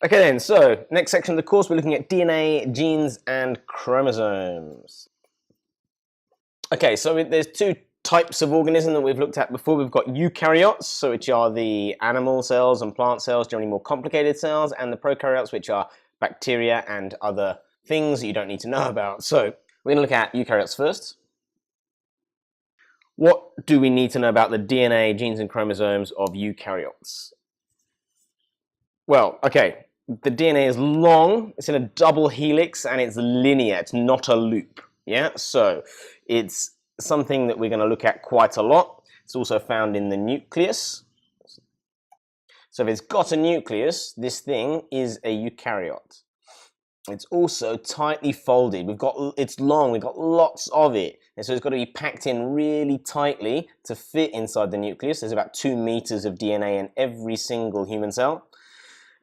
Okay then, so next section of the course we're looking at DNA, genes and chromosomes. Okay, so there's two types of organism that we've looked at before. We've got eukaryotes, so which are the animal cells and plant cells, generally more complicated cells, and the prokaryotes, which are bacteria and other things that you don't need to know about. So we're going to look at eukaryotes first. What do we need to know about the DNA, genes and chromosomes of eukaryotes? Well, okay, the DNA is long, it's in a double helix, and it's linear, it's not a loop. Yeah, so it's something that we're going to look at quite a lot. It's also found in the nucleus. So if it's got a nucleus, this thing is a eukaryote. It's also tightly folded. It's long, we've got lots of it. And so it's got to be packed in really tightly to fit inside the nucleus. There's about 2 meters of DNA in every single human cell.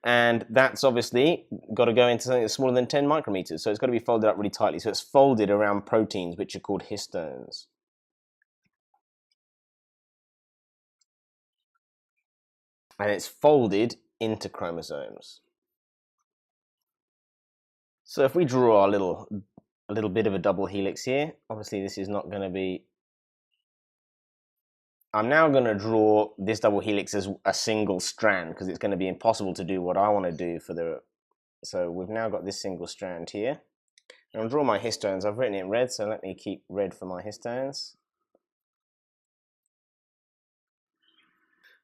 And that's obviously got to go into something that's smaller than 10 micrometers. So it's got to be folded up really tightly. So it's folded around proteins, which are called histones. And it's folded into chromosomes. So if we draw a little bit of a double helix here, obviously this is not going to be... I'm now going to draw this double helix as a single strand because it's going to be impossible to do what I want to do for the... So we've now got this single strand here. And I'll draw my histones. I've written it in red, so let me keep red for my histones.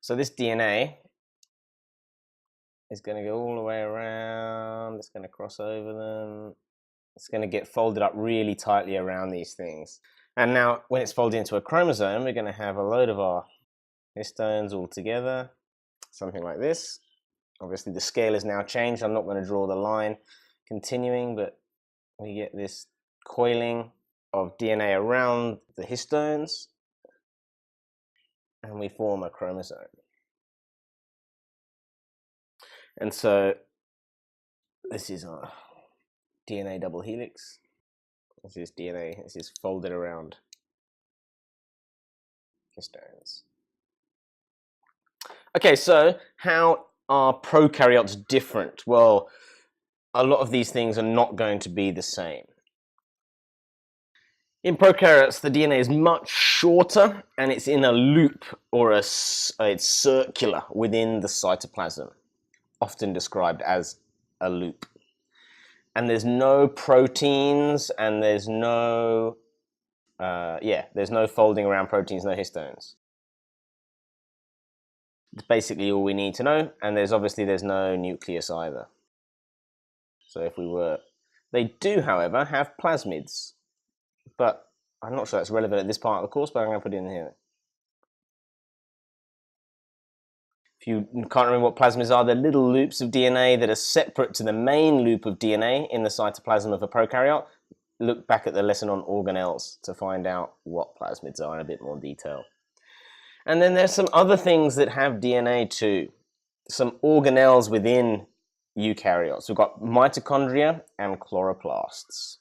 So this DNA is going to go all the way around. It's going to cross over them. It's going to get folded up really tightly around these things. And now when it's folded into a chromosome, we're going to have a load of our histones all together, something like this. Obviously the scale is now changed. I'm not going to draw the line continuing, but we get this coiling of DNA around the histones, and we form a chromosome. And so this is our DNA double helix. This is DNA, this is folded around histones. Okay, so how are prokaryotes different? Well, a lot of these things are not going to be the same. In prokaryotes, the DNA is much shorter and it's in a loop, or it's circular within the cytoplasm, often described as a loop. And there's no proteins, and there's no, there's no folding around proteins, no histones. It's basically all we need to know, and there's no nucleus either. So if we were, they do, however, have plasmids, but I'm not sure that's relevant at this part of the course, but I'm going to put it in here. If you can't remember what plasmids are, they're little loops of DNA that are separate to the main loop of DNA in the cytoplasm of a prokaryote. Look back at the lesson on organelles to find out what plasmids are in a bit more detail. And then there's some other things that have DNA too. Some organelles within eukaryotes. We've got mitochondria and chloroplasts.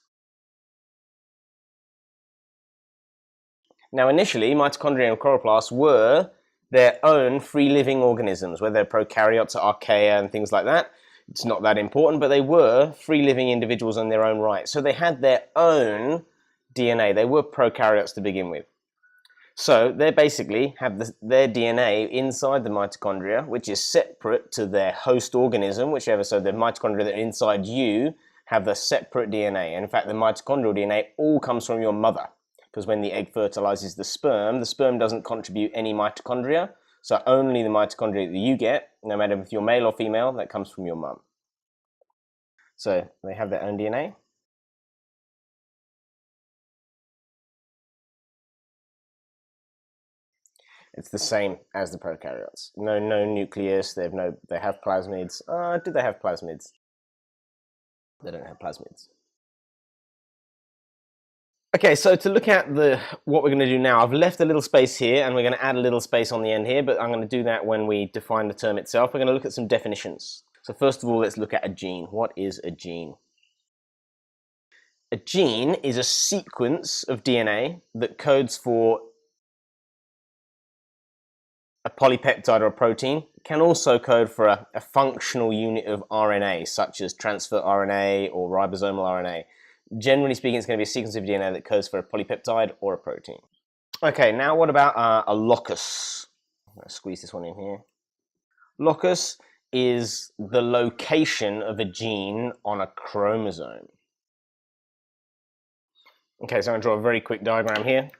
Now initially, mitochondria and chloroplasts were their own free-living organisms, whether prokaryotes or archaea and things like that. It's not that important, but they were free-living individuals in their own right. So they had their own DNA. They were prokaryotes to begin with. So they basically have their DNA inside the mitochondria, which is separate to their host organism, whichever. So the mitochondria that are inside you have the separate DNA. And in fact, the mitochondrial DNA all comes from your mother, because when the egg fertilizes the sperm doesn't contribute any mitochondria. So only the mitochondria that you get, no matter if you're male or female, that comes from your mum. So they have their own DNA. It's the same as the prokaryotes. No nucleus. They have plasmids. Do they have plasmids? They don't have plasmids. Okay, so to look at what we're going to do now, I've left a little space here, and we're going to add a little space on the end here, but I'm going to do that when we define the term itself. We're going to look at some definitions. So first of all, let's look at a gene. What is a gene? A gene is a sequence of DNA that codes for a polypeptide or a protein can also code for a functional unit of RNA, such as transfer RNA or ribosomal RNA. Generally speaking, it's going to be a sequence of DNA that codes for a polypeptide or a protein. Okay, now what about a locus? I'm going to squeeze this one in here. Locus is the location of a gene on a chromosome. Okay, so I'm going to draw a very quick diagram here,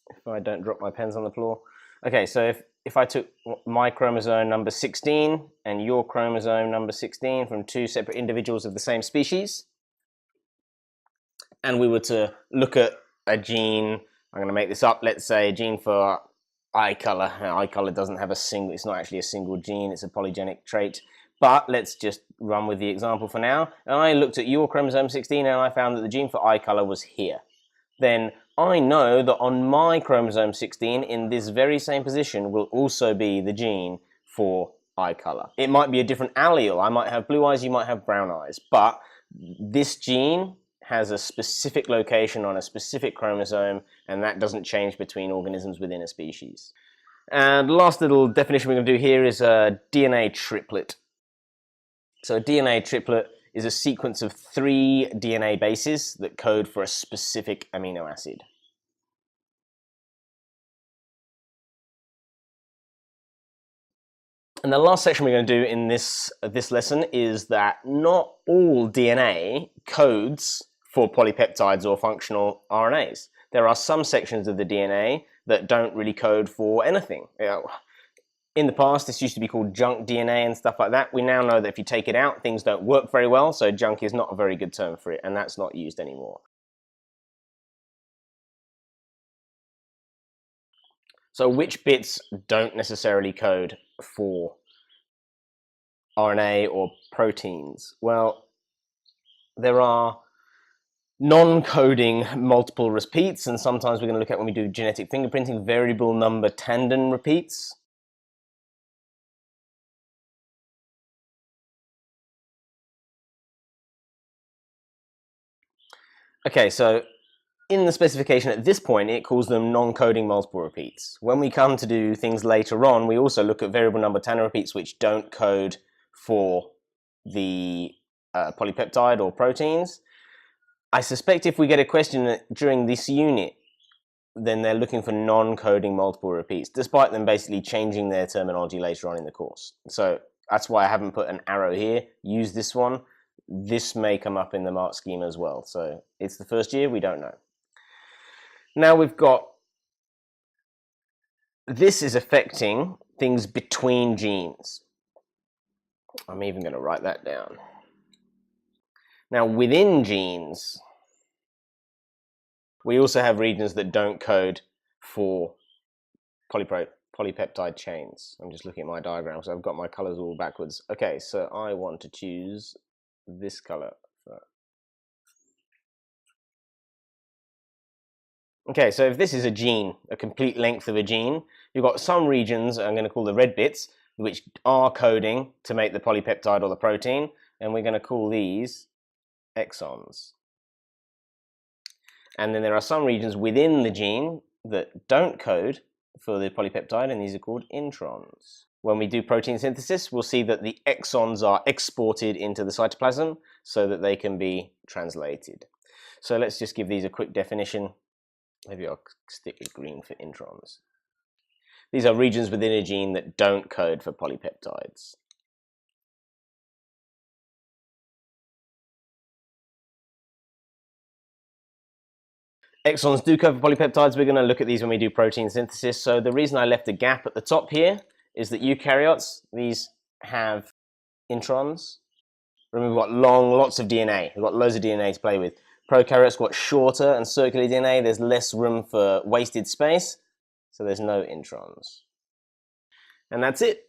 if I don't drop my pens on the floor. Okay, so if I took my chromosome number 16 and your chromosome number 16 from two separate individuals of the same species, and we were to look at a gene, I'm going to make this up, let's say a gene for eye color. Eye color doesn't have it's not actually a single gene, it's a polygenic trait. But let's just run with the example for now. And I looked at your chromosome 16 and I found that the gene for eye color was here. Then I know that on my chromosome 16, in this very same position, will also be the gene for eye color. It might be a different allele. I might have blue eyes, you might have brown eyes. But this gene has a specific location on a specific chromosome, and that doesn't change between organisms within a species. And the last little definition we're going to do here is a DNA triplet. So a DNA triplet is a sequence of 3 DNA bases that code for a specific amino acid. And the last section we're going to do in this lesson is that not all DNA codes for polypeptides or functional RNAs. There are some sections of the DNA that don't really code for anything. In the past, this used to be called junk DNA and stuff like that. We now know that if you take it out, things don't work very well, so junk is not a very good term for it, and that's not used anymore. So which bits don't necessarily code for RNA or proteins? Well, there are non-coding multiple repeats, and sometimes we're going to look at, when we do genetic fingerprinting, variable number tandem repeats. Okay, so in the specification at this point, it calls them non-coding multiple repeats. When we come to do things later on, we also look at variable number tandem repeats which don't code for the polypeptide or proteins. I suspect if we get a question during this unit, then they're looking for non-coding multiple repeats, despite them basically changing their terminology later on in the course. So that's why I haven't put an arrow here. Use this one. This may come up in the mark scheme as well. So it's the first year, we don't know. Now we've got, this is affecting things between genes. I'm even going to write that down. Now within genes, we also have regions that don't code for polypeptide chains. I'm just looking at my diagram, so I've got my colors all backwards. Okay, so I want to choose this color. Okay, so if this is a gene, a complete length of a gene, you've got some regions, I'm going to call the red bits, which are coding to make the polypeptide or the protein, and we're going to call these exons. And then there are some regions within the gene that don't code for the polypeptide, and these are called introns. When we do protein synthesis, we'll see that the exons are exported into the cytoplasm so that they can be translated. So let's just give these a quick definition. Maybe I'll stick with green for introns. These are regions within a gene that don't code for polypeptides. Exons do code for polypeptides. We're going to look at these when we do protein synthesis. So the reason I left a gap at the top here is that eukaryotes, these have introns. Remember, we've got lots of DNA. We've got loads of DNA to play with. Prokaryotes got shorter and circular DNA. There's less room for wasted space, so there's no introns. And that's it.